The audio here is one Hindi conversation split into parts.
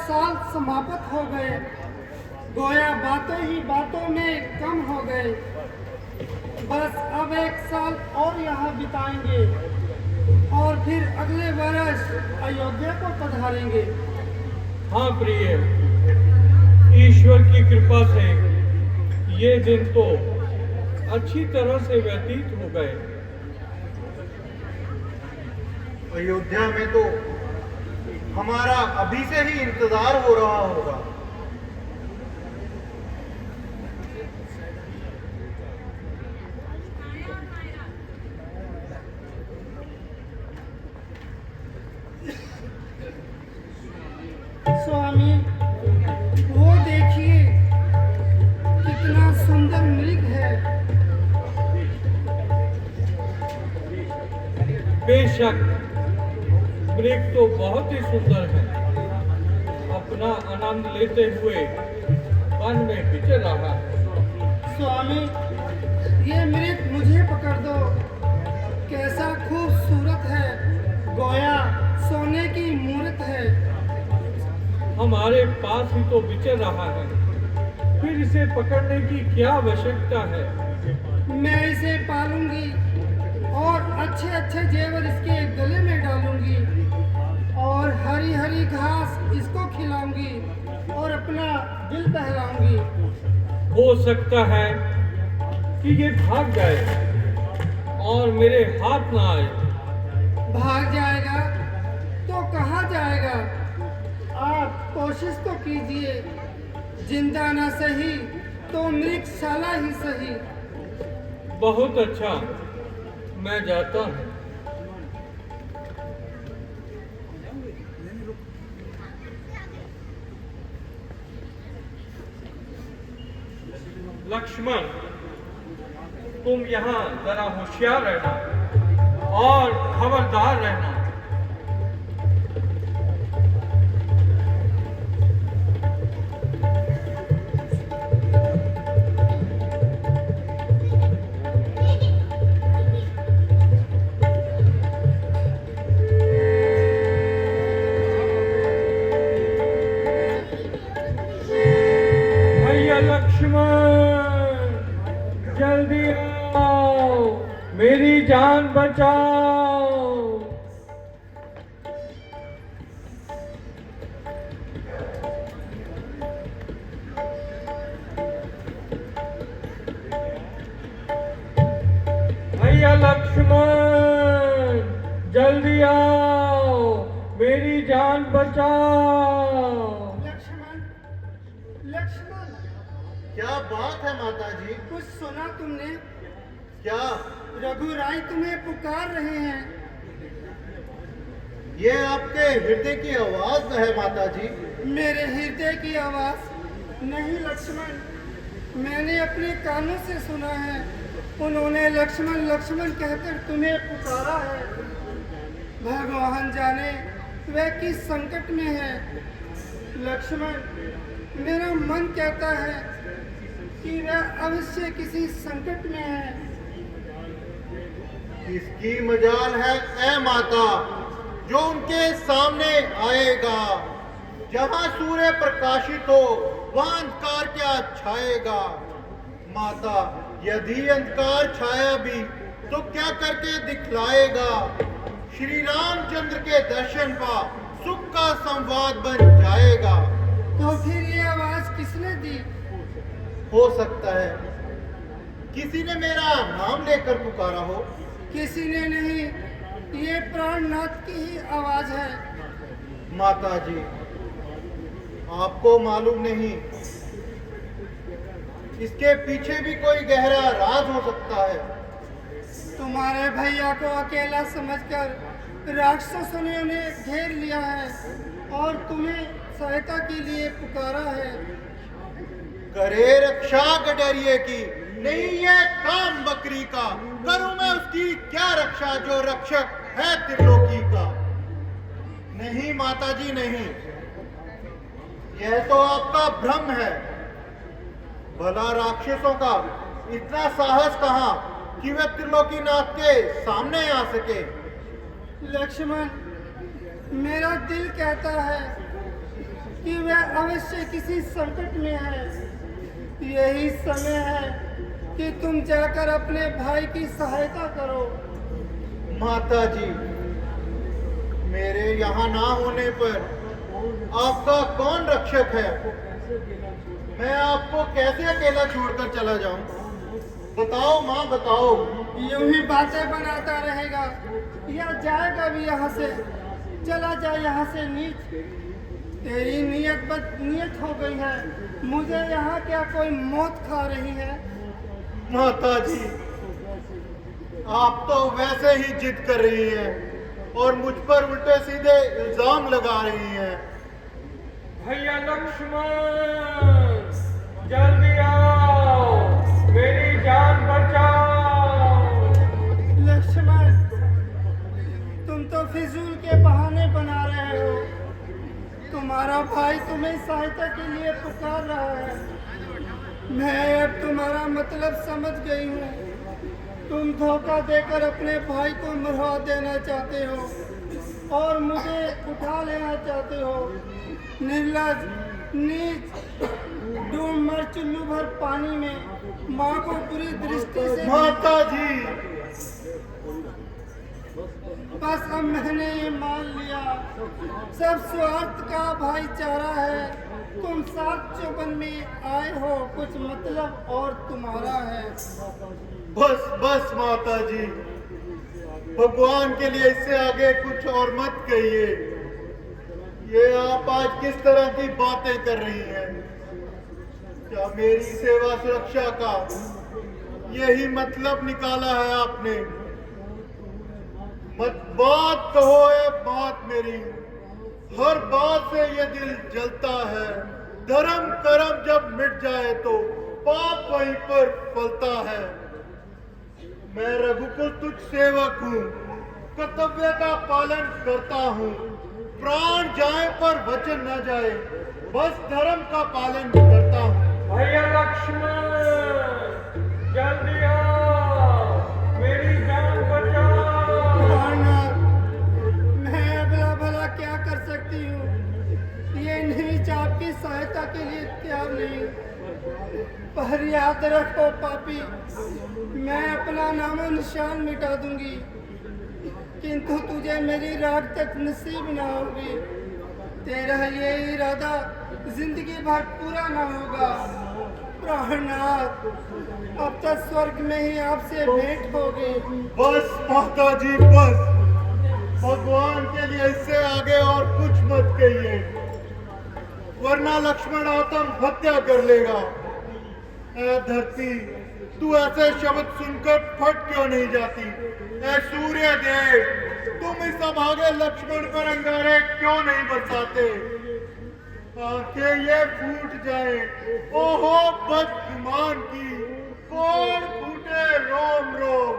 साल समाप्त हो गए, गोया बातों ही बातों में कम हो गए। बस अब 1 साल और यहाँ बिताएंगे और फिर अगले वर्ष अयोध्या को पधारेंगे। हाँ प्रिय, ईश्वर की कृपा से ये दिन तो अच्छी तरह से व्यतीत हो गए। अयोध्या में तो हमारा अभी से ही इंतजार हो रहा होगा। स्वामी, वो देखिए कितना सुंदर मृग है। बेशक मृग तो बहुत ही सुंदर है, अपना आनंद लेते हुए वन में विचर रहा है। स्वामी, ये मृग मुझे पकड़ दो। कैसा खूबसूरत है, गोया सोने की मूर्त है। हमारे पास ही तो विचर रहा है, फिर इसे पकड़ने की क्या आवश्यकता है? मैं इसे पालूंगी और अच्छे अच्छे जेवर इसके गले में डालूंगी और हरी हरी घास इसको खिलाऊंगी और अपना दिल बहलाऊंगी। हो सकता है कि ये भाग जाए और मेरे हाथ ना आए। भाग जाएगा तो कहाँ जाएगा? आप कोशिश तो कीजिए, जिंदा ना सही तो मृगशाला ही सही। बहुत अच्छा, मैं जाता हूँ। लक्ष्मण, तुम यहाँ जरा होशियार रहना और खबरदार रहना। लक्ष्मण, जल्दी आओ, मेरी जान बचाओ। भैया लक्ष्मण, जल्दी आओ, मेरी जान बचाओ। लक्ष्मण, क्या बात है माता जी? कुछ सुना तुमने? क्या? रघुराई तुम्हें पुकार रहे हैं। ये आपके हृदय की आवाज है माता जी। मेरे हृदय की आवाज नहीं लक्ष्मण, मैंने अपने कानों से सुना है। उन्होंने लक्ष्मण लक्ष्मण कहकर तुम्हें पुकारा है। भगवान जाने वह किस संकट में है। लक्ष्मण, मेरा मन कहता है कि वह अवश्य किसी संकट में है। इसकी मजाल है ऐ माता जो उनके सामने आएगा। जहां सूर्य प्रकाशित हो वहां अंधकार क्या छाएगा। माता, यदि अंधकार छाया भी तो क्या करके दिखलाएगा। श्री रामचंद्र के दर्शन पा सुख का संवाद बन जाएगा। तो फिर ये आवाज किसने दी? हो सकता है किसी ने मेरा नाम लेकर पुकारा हो। किसी ने नहीं, ये प्राणनाथ की ही आवाज है। माता जी, आपको मालूम नहीं इसके पीछे भी कोई गहरा राज हो सकता है। तुम्हारे भैया को अकेला समझकर राक्षसों ने उन्हें घेर लिया है और तुम्हें सहायता के लिए पुकारा है। करे रक्षा गडरिए की, नहीं है काम बकरी का। करूं मैं उसकी क्या रक्षा जो रक्षक है त्रिलोकी का। नहीं माता जी नहीं, यह तो आपका भ्रम है। भला राक्षसों का इतना साहस कहां कि वे त्रिलोकीनाथ के सामने आ सके। लक्ष्मण, मेरा दिल कहता है कि वह अवश्य किसी संकट में है। यही समय है कि तुम जाकर अपने भाई की सहायता करो। माता जी, मेरे यहाँ ना होने पर आपका कौन रक्षक है? मैं आपको कैसे अकेला छोड़कर चला जाऊं? बताओ माँ, बताओ। यूं ही बातें बनाता रहेगा या जाएगा भी यहाँ से? चला जा यहाँ से नीच। तेरी नीयत बदनीयत हो गई है। मुझे यहाँ क्या कोई मौत खा रही है? माता जी, आप तो वैसे ही जिद कर रही हैं और मुझ पर उल्टे सीधे इल्जाम लगा रही हैं। भैया लक्ष्मण, जल्दी आओ, मेरी जान बचाओ। लक्ष्मण, तुम तो फिजूल के बहाने बना रहे हो। तुम्हारा भाई तुम्हें सहायता के लिए पुकार रहा है। मैं अब तुम्हारा मतलब समझ गई हूँ। तुम धोखा देकर अपने भाई को मरवा देना चाहते हो और मुझे उठा लेना चाहते हो। निर्लज, नीच, डूब मर चुल्लू भर पानी में माँ को बुरी दृष्टि से। माता जी, बस अब मैंने ये मान लिया, सब स्वार्थ का भाईचारा है। तुम साथ चौबन में आए हो, कुछ मतलब और तुम्हारा है। बस बस माता जी, भगवान के लिए इससे आगे कुछ और मत कहिए। ये आप आज किस तरह की बातें कर रही हैं? क्या मेरी सेवा सुरक्षा का यही मतलब निकाला है आपने? मत बात कहो, ये बात मेरी, हर बात से ये दिल जलता है। धर्म कर्म जब मिट जाए तो पाप वहीं पर फलता है। मैं रघुकुल तुझ सेवक हूँ, कर्तव्य का पालन करता हूँ। प्राण जाए पर वचन न जाए, बस धर्म का पालन करता हूँ। भैया लक्ष्मण, जल्दी आओ, मेरी जान बचाओ। भगवान, मैं अगला भला क्या कर सकती हूँ? ये नीच आपकी सहायता के लिए तैयार नहीं। पर याद रखो पापी, मैं अपना नामो निशान मिटा दूंगी, किंतु तुझे मेरी रात तक नसीब ना होगी। तेरा ये इरादा जिंदगी भर पूरा ना होगा। प्राणनाथ, अब तक स्वर्ग में ही आपसे भेंट होगी। बस माता जी, बस। भगवान के लिए इससे आगे और कुछ मत कहिए, वरना लक्ष्मण आत्म हत्या कर लेगा। ऐ धरती, तू ऐसे शब्द सुनकर फट क्यों नहीं जाती? ऐ सूर्य देव, तुम इस अभागे लक्ष्मण पर अंगारे क्यों नहीं बरसाते? आंखें ये फूट जाए, ओहो बदगुमान की, कोण फूटे रोम रोम,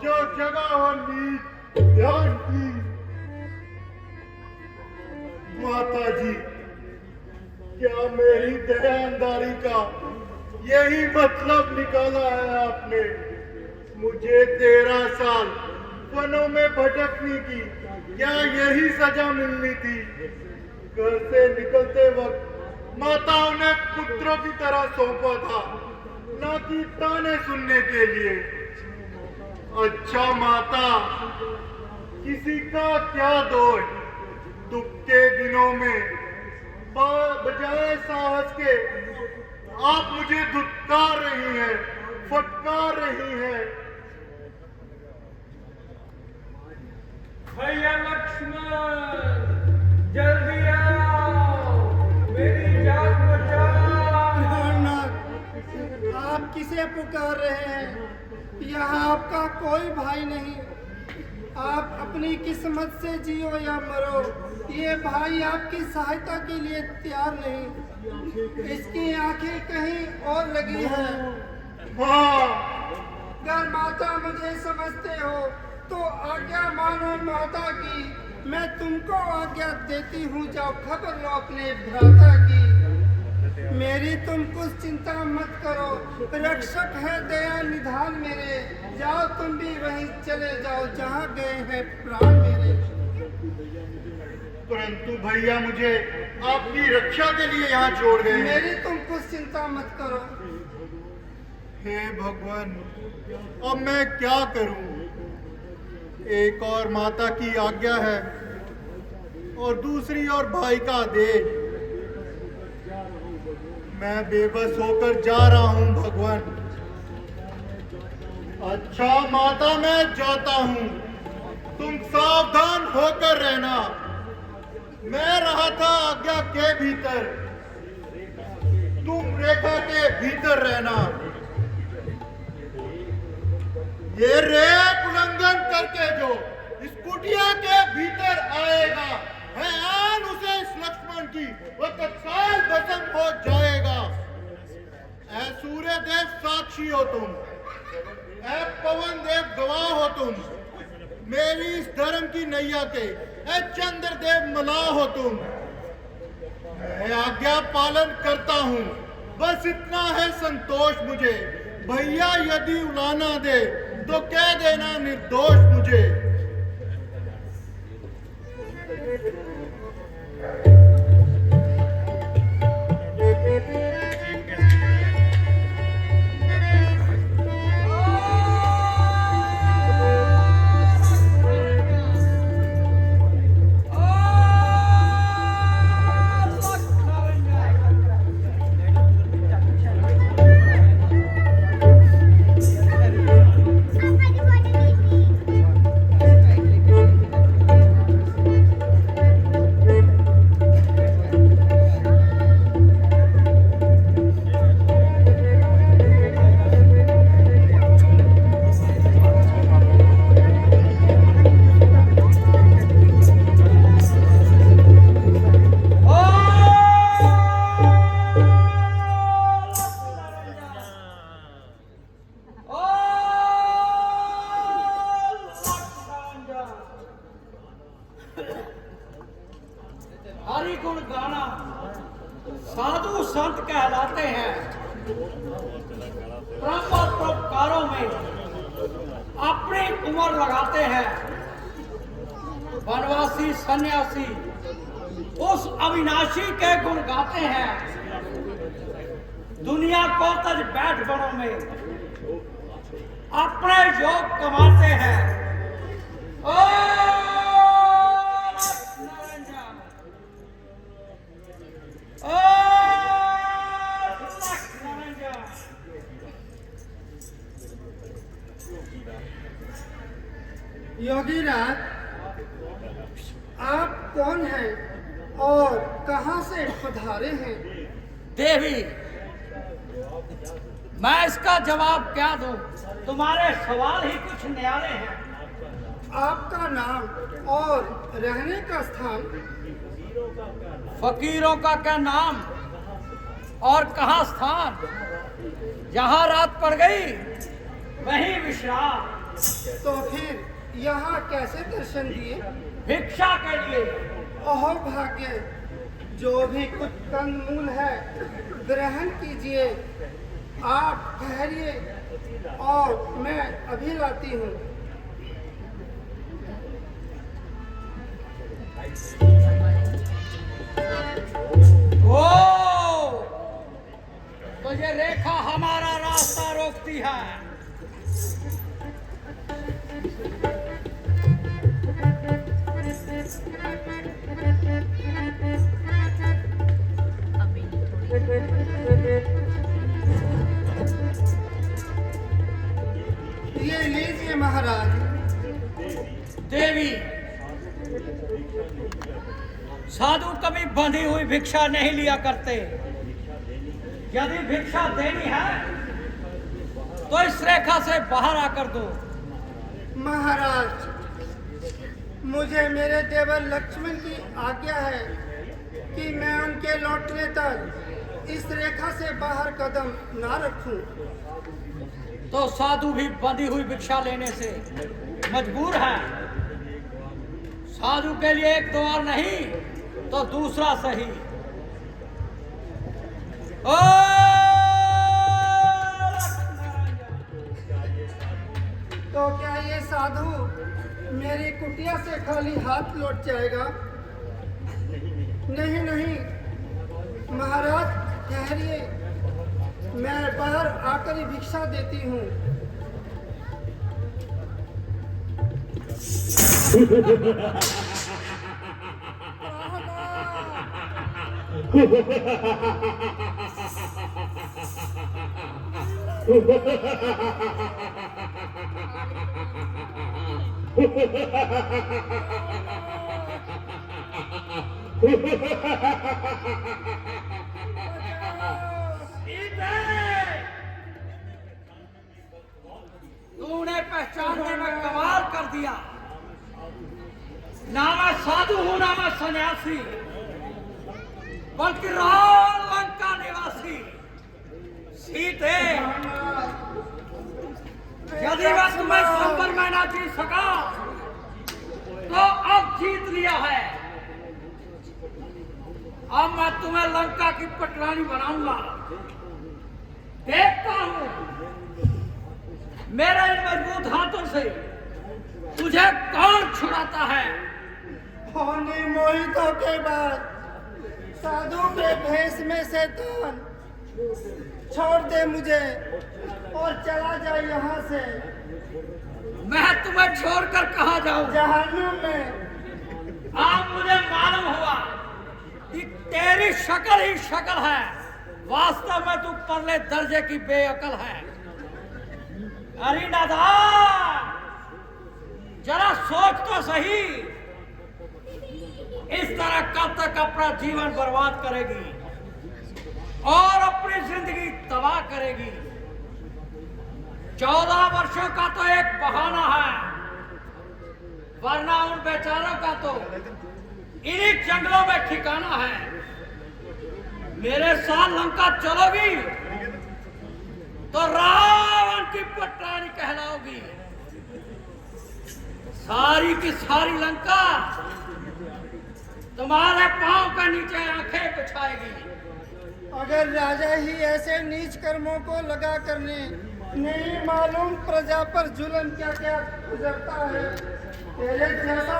जो जगह हो नीच ध्यान की। माता जी, क्या मेरी दयानदारी का यही मतलब निकाला है आपने? मुझे 13 साल वनों में भटकने की क्या यही सजा मिलनी थी? घर से निकलते वक्त माताओं ने पुत्रों की तरह सौंपा था, न कि ताने सुनने के लिए। अच्छा माता, किसी का क्या दोष? दुख के दिनों में बजाय साहस के आप मुझे धुतकार रही हैं, फटकार रही हैं। भैया लक्ष्मण, जल्दी आओ, मेरी जान बचाओ। भगवान, आप किसे पुकार रहे हैं? यहाँ आपका कोई भाई नहीं। आप अपनी किस्मत से जियो या मरो, ये भाई आपकी सहायता के लिए तैयार नहीं। इसकी आंखें कहीं और लगी है। हाँ, अगर माता मुझे समझते हो तो आज्ञा मानो माता की। मैं तुमको आज्ञा देती हूँ, जाओ खबर लो अपने भ्राता की। मेरी तुम कुछ चिंता मत करो, रक्षक है दया निधान मेरे। जाओ तुम भी वहीं चले जाओ जहाँ गए हैं प्राण मेरे। परंतु भैया, मुझे आपकी रक्षा के लिए यहाँ छोड़ गए हैं। मेरी तुम कुछ चिंता मत करो। हे भगवान, अब मैं क्या करूं? एक और माता की आज्ञा है और दूसरी और भाई का आदेश। मैं बेबस होकर जा रहा हूं भगवान। अच्छा माता, मैं जाता हूं, तुम सावधान होकर रहना। मैं रहा था आज्ञा के भीतर, तुम रेखा के भीतर रहना। ये रेख उल्लंघन करके जो इस कुटिया के भीतर आएगा, है आन उसे इस लक्ष्मण की वो तत्काल भस्म हो जाएगा। ऐ सूर्य देव साक्षी हो तुम, ऐ पवन देव गवाह हो तुम, मेरी इस धर्म की नैया के ऐ चंद्र देव मलाह हो तुम। मैं आज्ञा पालन करता हूँ, बस इतना है संतोष मुझे। भैया यदि उलाना दे तो कह देना निर्दोष मुझे। हरि गुण गाना साधु संत कहलाते हैं। ब्रह्म परोपकारों में अपनी उम्र लगाते हैं। वनवासी सन्यासी उस अविनाशी के गुण गाते हैं। दुनिया को तज बैठ बनों में अपने योग कमाते हैं। योगीराज, आप कौन हैं और कहां से पधारे हैं? देवी, मैं इसका जवाब क्या दूं? तुम्हारे सवाल ही कुछ न्यारे हैं। आपका नाम और रहने का स्थान? फकीरों का क्या नाम और कहाँ स्थान? जहाँ रात पड़ गई वहीं विश्राम। तो फिर यहाँ कैसे दर्शन दिए? भिक्षा के लिए। ओह भाग्य, जो भी कुछ कंदमूल है ग्रहण कीजिए। आप ठहरिए और मैं अभी लाती हूँ। ओ, तो ये रेखा हमारा रास्ता रोकती है। ये लीजिए महाराज। देवी, साधु कभी बंधी हुई भिक्षा नहीं लिया करते। यदि भिक्षा देनी है तो इस रेखा से बाहर आकर दो। महाराज, मुझे मेरे देवर लक्ष्मण की आज्ञा है कि मैं उनके लौटने तक इस रेखा से बाहर कदम ना रखूं। तो साधु भी बंधी हुई भिक्षा लेने से मजबूर है। साधु के लिए एक द्वार नहीं तो दूसरा सही। ओ तो क्या ये साधु मेरी कुटिया से खाली हाथ लौट जाएगा? नहीं नहीं महाराज, ठहरिए, मैं बाहर आकर ही भिक्षा देती हूँ। तूने पहचानने में कमाल कर दिया। ना मैं साधु हूं ना मैं सन्यासी, बल्कि रावण लंका निवासी सीते। यदि मैं तुम्हें संबर में ना जीत सका तो अब जीत लिया है। अब मैं तुम्हें लंका की पटरानी बनाऊंगा। देखता हूं मेरे इन मजबूत हाथों से तुझे कौन छुड़ाता है। होने मोहितों के बाद साधु के भेष में शैतान, छोड़ दे मुझे और चला जा यहाँ से। मैं तुम्हें छोड़कर कहाँ जाऊं? जहन्नुम में। अब मुझे मालूम हुआ कि तेरी शक्ल ही शक्ल है, वास्तव में तू परले दर्जे की बेअकल है। अरे नादान, जरा सोच तो सही, इस तरह कब तक अपना जीवन बर्बाद करेगी और अपनी जिंदगी तबाह करेगी। 14 वर्षों का तो एक बहाना है, वरना उन बेचारों का तो इन्हीं जंगलों में ठिकाना है। मेरे साथ लंका चलोगी तो रावण की पटरानी कहलाओगी। सारी की सारी लंका तुम्हारे पांव के नीचे आंखें बिछाएगी। अगर राजा ही ऐसे नीच कर्मों को लगा करने, नहीं मालूम प्रजा पर जुल्म क्या क्या गुजरता है। तेरे जैसा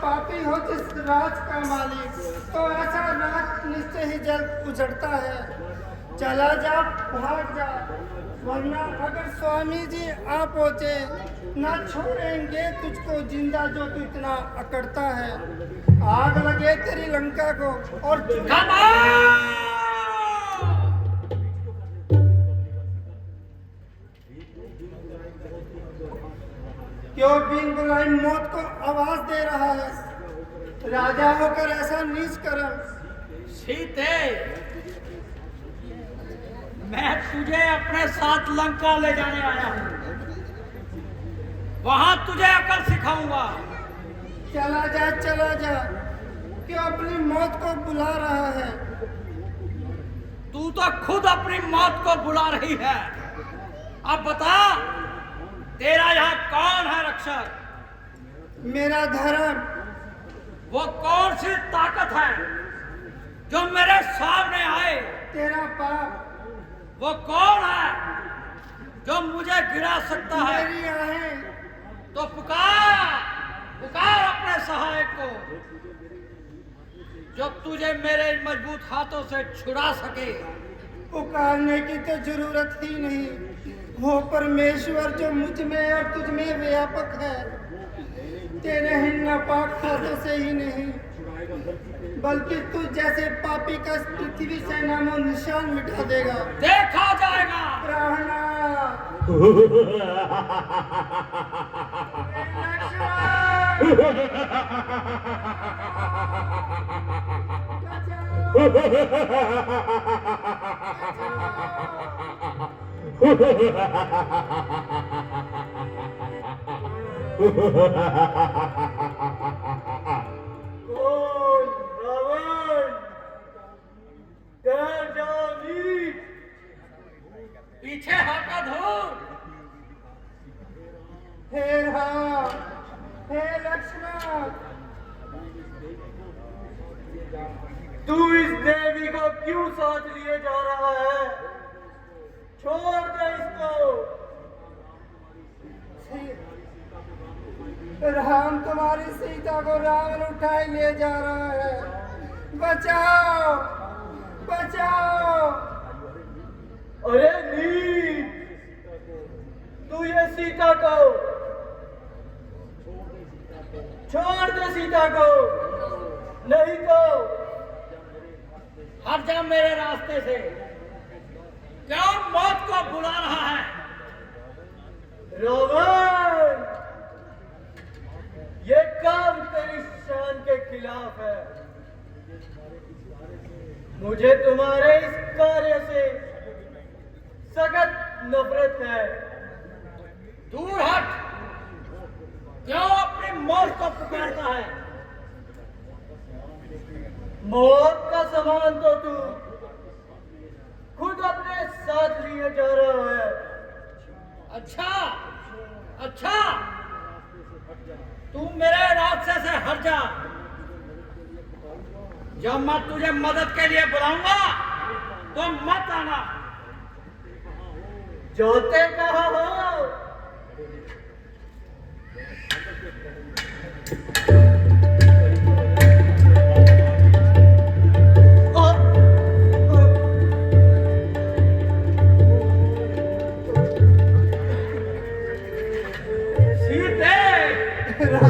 पापी हो जिस राज का मालिक, तो ऐसा राज निश्चय ही जल्द उजड़ता है। चला जा, भाग जा, वरना अगर स्वामी जी आ पहुंचे ना छोड़ेंगे तुझको जिंदा, जो तू इतना अकड़ता है। आग लगे तेरी लंका को और क्यों बिन बुलाई मौत को आवाज दे रहा है? राजा होकर ऐसा नीच कर्म। सीते, मैं तुझे अपने साथ लंका ले जाने आया हूं, वहां तुझे अकल सिखाऊंगा। चला जा, क्यों अपनी मौत को बुला रहा है? तू तो खुद अपनी मौत को बुला रही है। अब बता, तेरा यहाँ कौन है रक्षक? मेरा धर्म। वो कौन सी ताकत है जो मेरे सामने आए? तेरा पाप। वो कौन है जो मुझे गिरा सकता है? मेरी आहें। तो पुकार अपने सहायक को, जो तुझे मेरे मजबूत हाथों से छुड़ा सके। पुकारने की तो जरूरत ही नहीं, वो परमेश्वर जो मुझ में और तुझ में व्यापक है, तेरे ही नापाक हाथों से ही नहीं, बल्कि तुझ जैसे पापी का पृथ्वी से नामो निशान मिटा देगा। देखा जाएगा। प्राणा पीछे हटा धूल। हे राम, हे लक्ष्मण, तू इस देवी को क्यों साथ लिए जा रहा है? छोड़ दे इसको। राम, तुम्हारी सीता को रावण उठाए ले जा रहा है। बचाओ बचाओ। अरे नीच, तू ये सीता को छोड़ दे, सीता को नहीं तो हट जा मेरे रास्ते से। क्यों मौत को बुला रहा है? रावण, ये काम तेरी शान के खिलाफ है। मुझे तुम्हारे इस कार्य से सख्त नफरत है। दूर हट। क्यों अपनी मौत को पुकारता है? मौत का सामान तो तू खुद अपने साथ लिए जा रहा है। अच्छा अच्छा, तू मेरे रास्ते से हट जा। जब मैं तुझे मदद के लिए बुलाऊंगा तो मत आना। जाते कहाँ हो? राम।